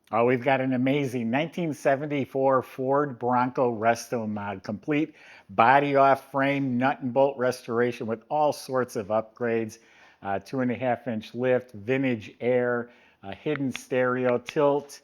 Oh, we've got an amazing 1974 Ford Bronco Restomod, complete body off frame, nut and bolt restoration with all sorts of upgrades. 2.5 inch lift, vintage air, hidden stereo, tilt,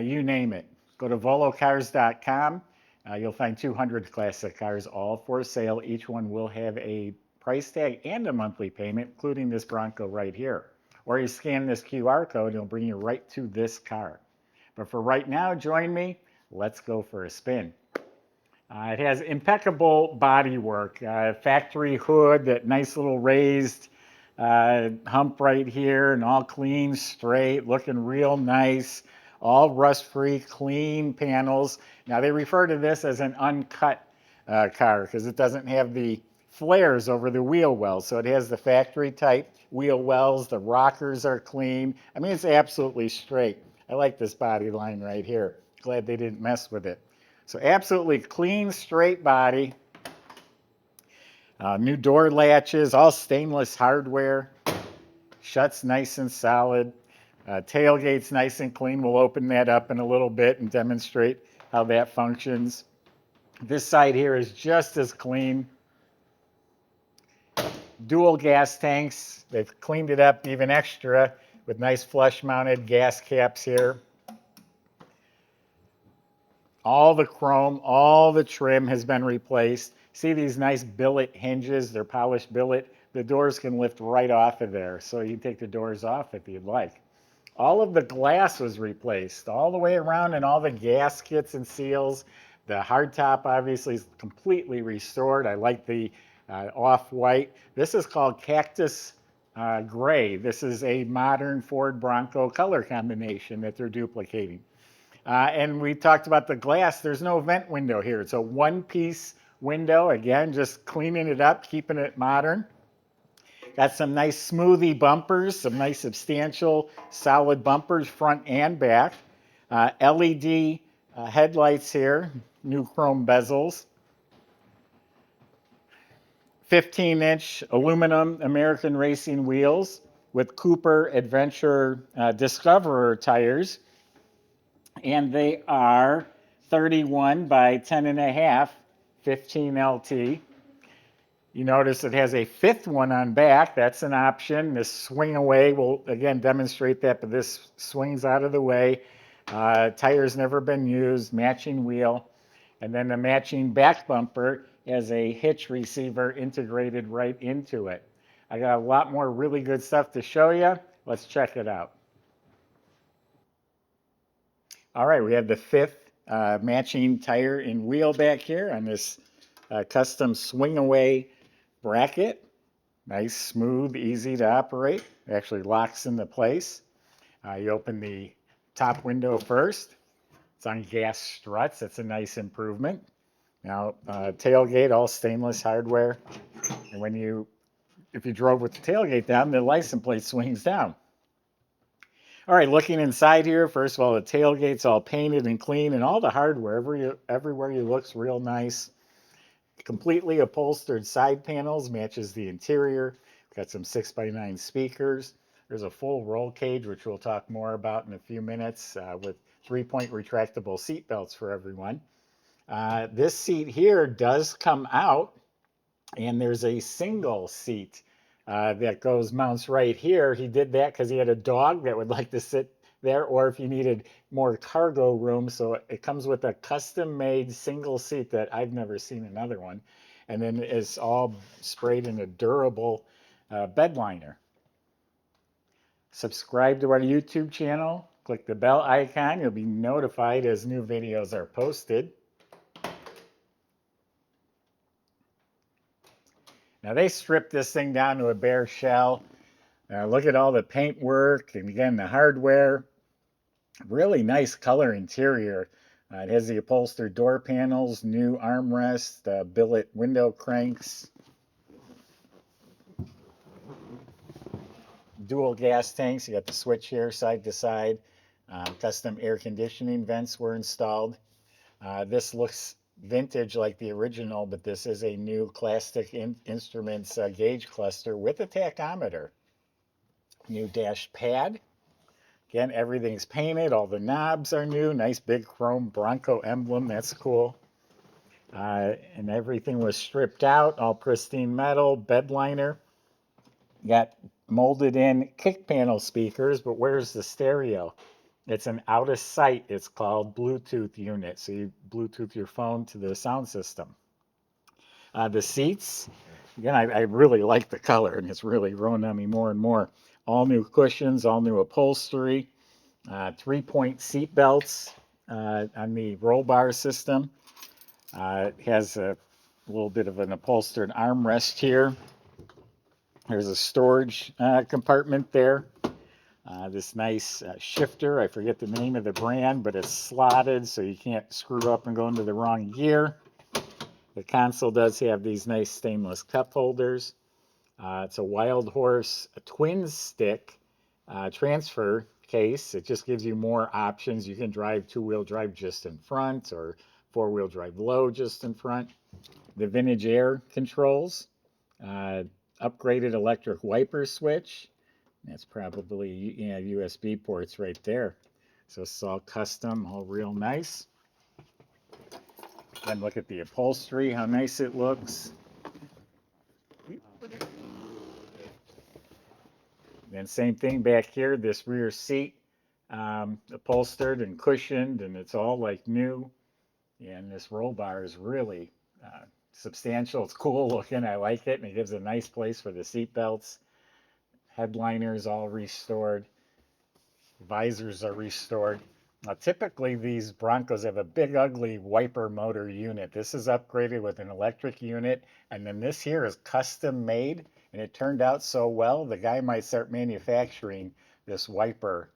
you name it. Go to volocars.com. You'll find 200 classic cars, all for sale. Each one will have a price tag and a monthly payment, including this Bronco right here. Or you scan this QR code, it'll bring you right to this car. But for right now, join me. Let's go for a spin. It has impeccable bodywork, factory hood, that nice little raised hump right here, and all clean, straight, looking real nice. All rust-free, clean panels. Now they refer to this as an uncut car because it doesn't have the flares over the wheel wells. So it has the factory type wheel wells. The rockers are clean. I mean, it's absolutely straight. I like this body line right here. Glad they didn't mess with it. So absolutely clean, straight body. New door latches, all stainless hardware. Shuts nice and solid. Tailgate's nice and clean. We'll open that up in a little bit and demonstrate how that functions. This side here is just as clean. Dual gas tanks. They've cleaned it up even extra with nice flush mounted gas caps here. All the chrome, all the trim has been replaced. See these nice billet hinges? They're polished billet. The doors can lift right off of there, so you can take the doors off if you'd like. All of the glass was replaced all the way around, and all the gaskets and seals. The hardtop obviously is completely restored. I like the off-white. This is called Cactus Gray. This is a modern Ford Bronco color combination that they're duplicating. And we talked about the glass. There's no vent window here. It's a one-piece window. Again, just cleaning it up, keeping it modern. Got some nice smoothie bumpers, some nice substantial solid bumpers front and back. LED headlights here, new chrome bezels. 15-inch aluminum American racing wheels with Cooper Adventure Discoverer tires. And they are 31 by 10 and a half, 15 LT. You notice it has a fifth one on back. That's an option. This swing away will, again, demonstrate that, but this swings out of the way. Tires never been used, matching wheel. And then the matching back bumper has a hitch receiver integrated right into it. I got a lot more really good stuff to show you. Let's check it out. All right, we have the fifth matching tire and wheel back here on this custom swing away bracket. Nice, smooth, easy to operate. It actually locks into place. You open the top window first. It's on gas struts. That's a nice improvement. Now, tailgate, all stainless hardware. And if you drove with the tailgate down, the license plate swings down. All right, looking inside here, first of all, the tailgate's all painted and clean, and all the hardware, everywhere you look's real nice. Completely upholstered side panels, matches the interior. Got some 6x9 speakers. There's a full roll cage, which we'll talk more about in a few minutes, with 3-point retractable seat belts for everyone. This seat here does come out, and there's a single seat that mounts right here. He did that because he had a dog that would like to sit there, or if you needed more cargo room. So it comes with a custom-made single seat that I've never seen another one. And then it's all sprayed in a durable bed liner. Subscribe to our YouTube channel. Click the bell icon. You'll be notified as new videos are posted. Now they stripped this thing down to a bare shell. Look at all the paint work and again the hardware. Really nice color interior. It has the upholstered door panels, new armrest, billet window cranks, dual gas tanks. You got the switch here side to side. Custom air conditioning vents were installed. This looks vintage like the original, but this is a new Classic Instruments gauge cluster with a tachometer. New dash pad, Again, everything's painted. All the knobs are new. Nice big chrome Bronco emblem. That's cool. And everything was stripped out. All pristine metal. Bed liner. Got molded in kick panel speakers, but where's the stereo? It's an out of sight, it's called Bluetooth unit. So you Bluetooth your phone to the sound system. The seats, again, I really like the color, and it's really growing on me more and more. All new cushions, all new upholstery, 3-point seat belts on the roll bar system. It has a little bit of an upholstered armrest here. There's a storage compartment there. This nice shifter, I forget the name of the brand, but it's slotted so you can't screw up and go into the wrong gear. The console does have these nice stainless cup holders. It's a Wild Horse twin stick transfer case. It just gives you more options. You can drive two-wheel drive just in front or four-wheel drive low just in front. The vintage air controls, upgraded electric wiper switch. That's probably, yeah, USB ports right there. So it's all custom, all real nice. Then look at the upholstery, how nice it looks. Then same thing back here, this rear seat, upholstered and cushioned, and it's all like new. And this roll bar is really substantial. It's cool looking, I like it, and it gives a nice place for the seat belts. Headliners all restored. Visors are restored. Now, typically, these Broncos have a big, ugly wiper motor unit. This is upgraded with an electric unit, and then this here is custom made, and it turned out so well, the guy might start manufacturing this wiper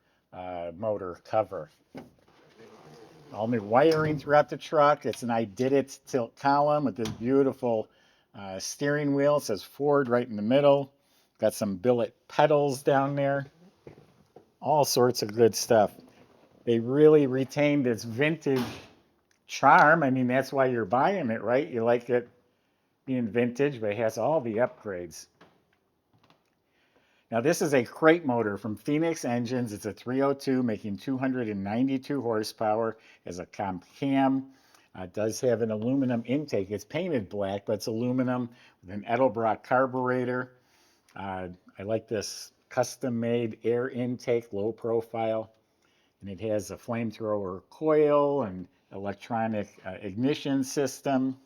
motor cover. All new wiring throughout the truck. It's an I Did It tilt column with this beautiful steering wheel. It says Ford right in the middle. Got some billet pedals down there. All sorts of good stuff. They really retained its vintage charm. I mean, that's why you're buying it, right? You like it being vintage, but it has all the upgrades. Now, this is a crate motor from Phoenix Engines. It's a 302 making 292 horsepower. It has a comp cam. It does have an aluminum intake. It's painted black, but it's aluminum with an Edelbrock carburetor. I like this custom-made air intake, low profile. And it has a flamethrower coil and electronic ignition system.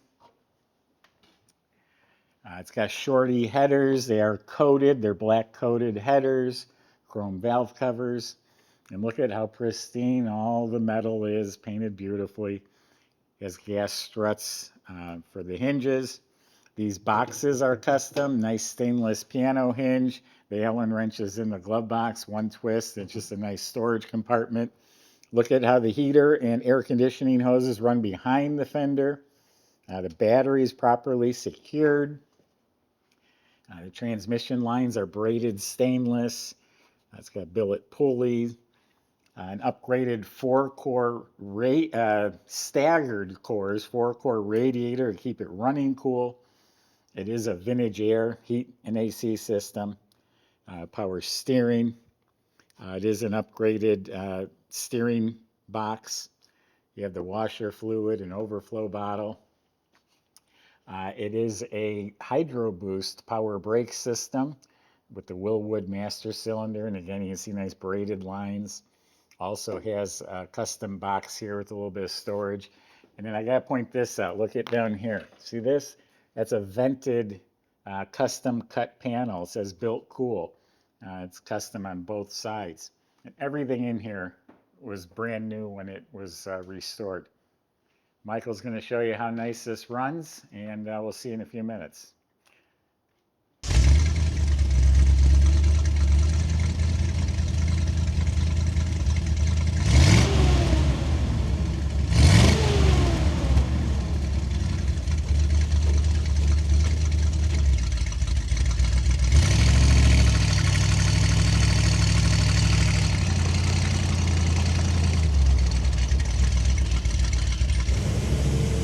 It's got shorty headers. They are coated. They're black coated headers, chrome valve covers. And look at how pristine all the metal is, painted beautifully. It has gas struts for the hinges. These boxes are custom, nice stainless piano hinge. The Allen wrench is in the glove box, one twist. It's just a nice storage compartment. Look at how the heater and air conditioning hoses run behind the fender. The battery is properly secured. The transmission lines are braided stainless. It's got billet pulleys. An upgraded four-core staggered cores, four-core radiator to keep it running cool. It is a vintage air, heat, and AC system. Power steering. It is an upgraded steering box. You have the washer fluid and overflow bottle. It is a Hydro Boost power brake system with the Willwood master cylinder. And again, you can see nice braided lines. Also has a custom box here with a little bit of storage. And then I got to point this out. Look at down here. See this? That's a vented custom cut panel. It says built cool. It's custom on both sides. And everything in here was brand new when it was restored. Michael's going to show you how nice this runs, and we'll see you in a few minutes.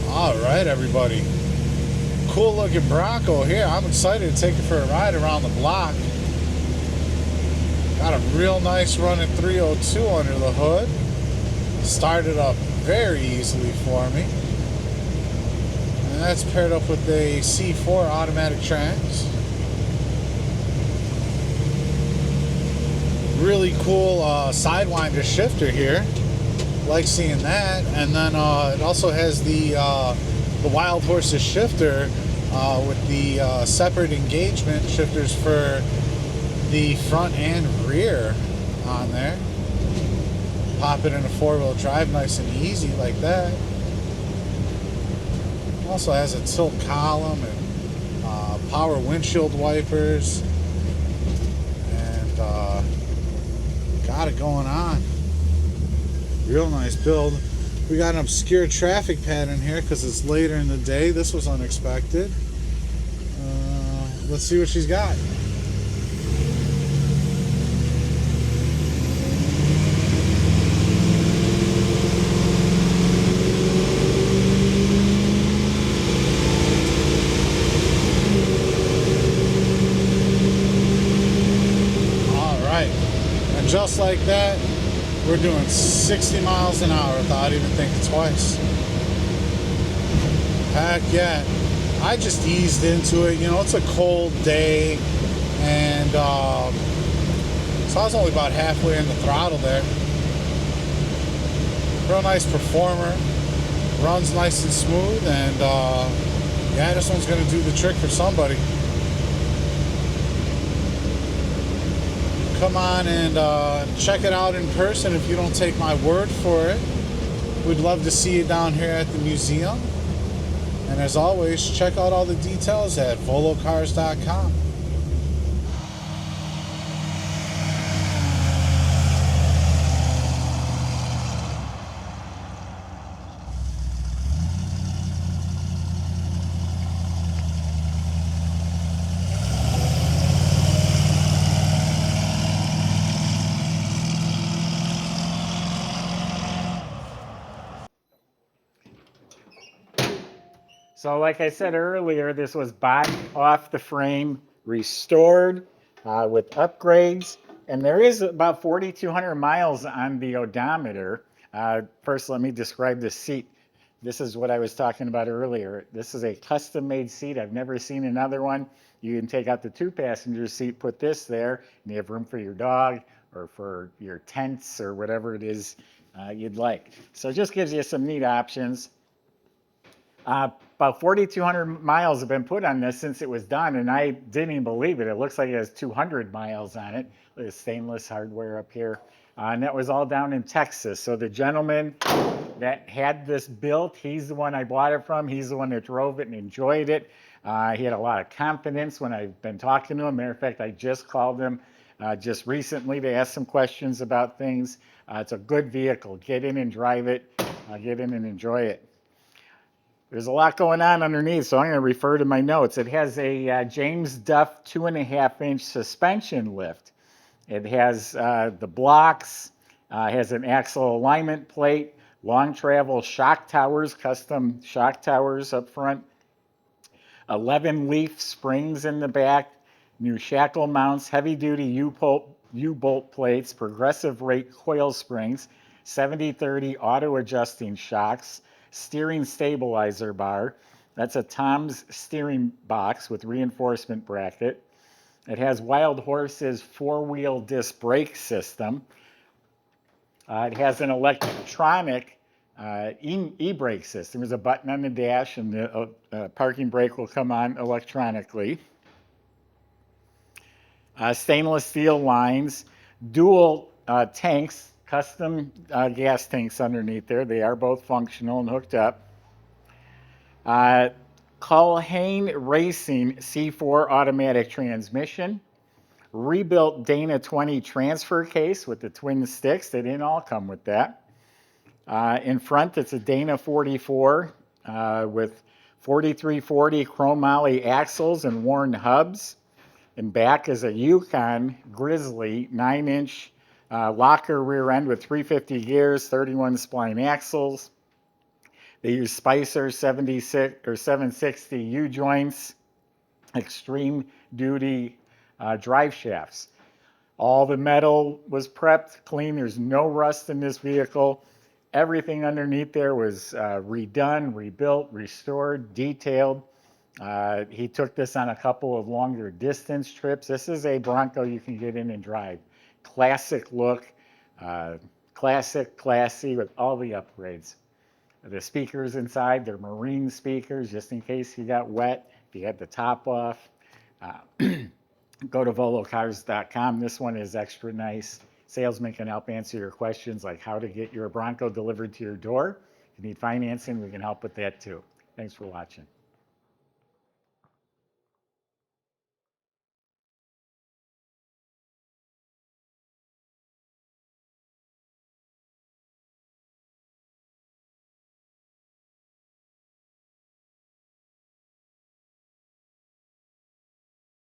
Alright everybody, cool looking Bronco here. I'm excited to take it for a ride around the block. Got a real nice running 302 under the hood. Started up very easily for me. And that's paired up with a C4 automatic trans. Really cool sidewinder shifter here. Like seeing that. And then it also has the Wild Horses shifter with the separate engagement shifters for the front and rear on there. Pop it in a 4-wheel drive nice and easy like that. Also has a tilt column and power windshield wipers. And got it going on. Real nice build. We got an obscure traffic pattern here because it's later in the day. This was unexpected. Let's see what she's got. Just like that, we're doing 60 miles an hour without even thinking twice. Heck yeah. I just eased into it. You know, it's a cold day, and so I was only about halfway in the throttle there. Real nice performer. Runs nice and smooth, and yeah, this one's going to do the trick for somebody. Come on and check it out in person if you don't take my word for it. We'd love to see you down here at the museum. And as always, check out all the details at volocars.com. So like I said earlier, this was bought off the frame, restored with upgrades, and there is about 4,200 miles on the odometer. First, let me describe the seat. This is what I was talking about earlier. This is a custom-made seat. I've never seen another one. You can take out the 2-passenger seat, put this there, and you have room for your dog or for your tents or whatever it is you'd like. So it just gives you some neat options. About 4,200 miles have been put on this since it was done, and I didn't even believe it. It looks like it has 200 miles on it. There's stainless hardware up here. And that was all down in Texas. So the gentleman that had this built, he's the one I bought it from. He's the one that drove it and enjoyed it. He had a lot of confidence when I've been talking to him. Matter of fact, I just called him just recently to ask some questions about things. It's a good vehicle. Get in and drive it. Get in and enjoy it. There's a lot going on underneath, so I'm going to refer to my notes. It has a James Duff 2.5-inch suspension lift. It has the blocks, has an axle alignment plate, long travel shock towers, custom shock towers up front, 11 leaf springs in the back, new shackle mounts, heavy-duty U-bolt plates, progressive rate coil springs, 70/30 auto-adjusting shocks, steering stabilizer bar. That's a Tom's steering box with reinforcement bracket. It has Wild Horses 4-wheel disc brake system. It has an electronic e-brake system. There's a button on the dash, and the parking brake will come on electronically. Stainless steel lines, dual tanks, custom gas tanks underneath there. They are both functional and hooked up. Culhane Racing C4 automatic transmission. Rebuilt Dana 20 transfer case with the twin sticks. They didn't all come with that. In front, it's a Dana 44 with 4340 chromoly axles and worn hubs. And back is a Yukon Grizzly 9-inch locker rear end with 350 gears, 31 spline axles. They use Spicer 76 or 760 U-joints, extreme duty drive shafts. All the metal was prepped clean. There's no rust in this vehicle. Everything underneath there was redone, rebuilt, restored, detailed. He took this on a couple of longer distance trips. This is a Bronco you can get in and drive. Classic look, classic, classy with all the upgrades. The speakers inside, they're marine speakers, just in case you got wet, if you had the top off. Go to volocars.com. This one is extra nice. Salesman can help answer your questions like how to get your Bronco delivered to your door. If you need financing, we can help with that too. Thanks for watching.